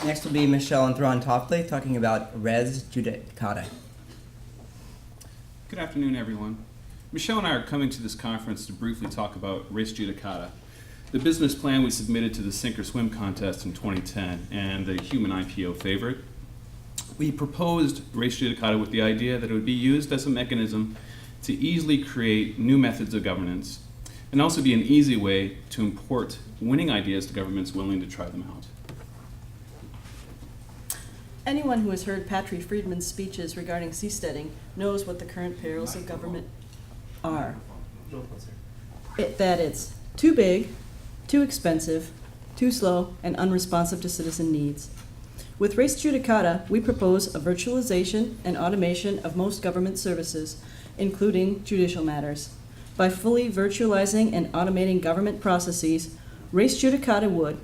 Next will be Michelle and Thrawn Toftely talking about res judicata. Good afternoon, everyone. Michelle and I are coming to this conference to briefly talk about res judicata, the business plan we submitted to the Sink or Swim contest in 2010 and the human IPO favorite. We proposed res judicata with the idea that it would be used as a mechanism to easily create new methods of governance and also be an easy way to import winning ideas to governments willing to try them out. Anyone who has heard Patrick Friedman's speeches regarding seasteading knows what the current perils of government are. That it's too big, too expensive, too slow, and unresponsive to citizen needs. With res judicata, we propose a virtualization and automation of most government services, including judicial matters. By fully virtualizing and automating government processes, res judicata would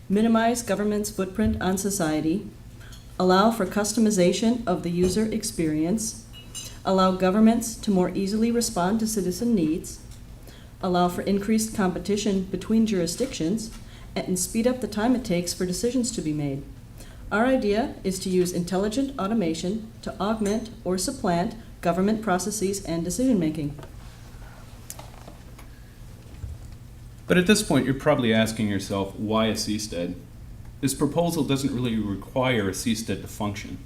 minimize government's footprint on society, allow for customization of the user experience, allow governments to more easily respond to citizen needs, allow for increased competition between jurisdictions, and speed up the time it takes for decisions to be made. Our idea is to use intelligent automation to augment or supplant government processes and decision-making. But at this point, you're probably asking yourself, why a seastead? This proposal doesn't really require a seastead to function.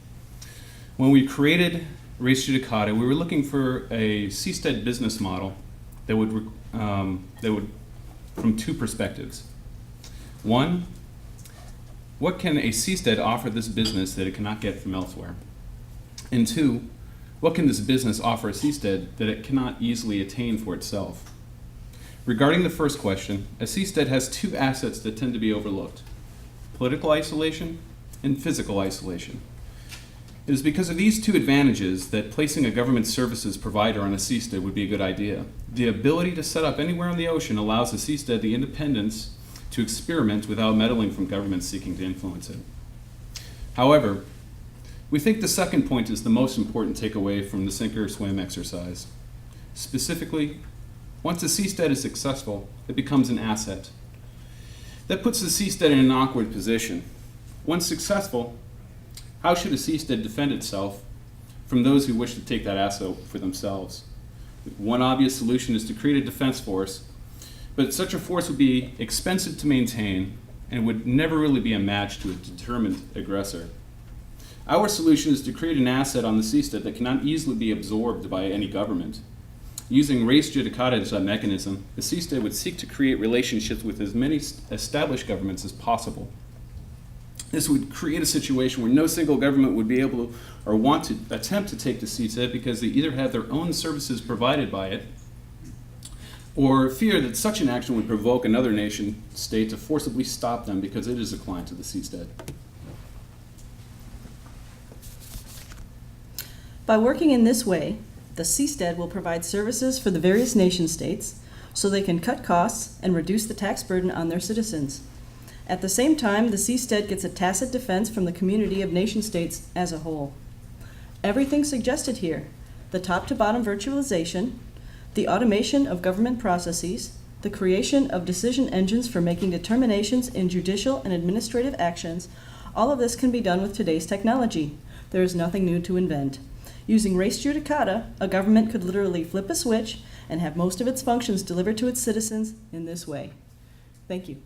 When we created res judicata, we were looking for a seastead business model that would from two perspectives. One, what can a seastead offer this business that it cannot get from elsewhere? And two, what can this business offer a seastead that it cannot easily attain for itself? Regarding the first question, a seastead has two assets that tend to be overlooked: political isolation and physical isolation. It is because of these two advantages that placing a government services provider on a seastead would be a good idea. The ability to set up anywhere on the ocean allows a seastead the independence to experiment without meddling from governments seeking to influence it. However, we think the second point is the most important takeaway from the sink or swim exercise. Specifically, once a seastead is successful, it becomes an asset. That puts the seastead in an awkward position. Once successful, how should a seastead defend itself from those who wish to take that asset for themselves? One obvious solution is to create a defense force, but such a force would be expensive to maintain and would never really be a match to a determined aggressor. Our solution is to create an asset on the seastead that cannot easily be absorbed by any government. Using res judicata as a mechanism, the seastead would seek to create relationships with as many established governments as possible. This would create a situation where no single government would be able to or want to attempt to take the seastead because they either have their own services provided by it or fear that such an action would provoke another nation state to forcibly stop them because it is a client of the seastead. By working in this way, the seastead will provide services for the various nation states so they can cut costs and reduce the tax burden on their citizens. At the same time, the seastead gets a tacit defense from the community of nation states as a whole. Everything suggested here, the top-to-bottom virtualization, the automation of government processes, the creation of decision engines for making determinations in judicial and administrative actions, all of this can be done with today's technology. There is nothing new to invent. Using res judicata, a government could literally flip a switch and have most of its functions delivered to its citizens in this way. Thank you.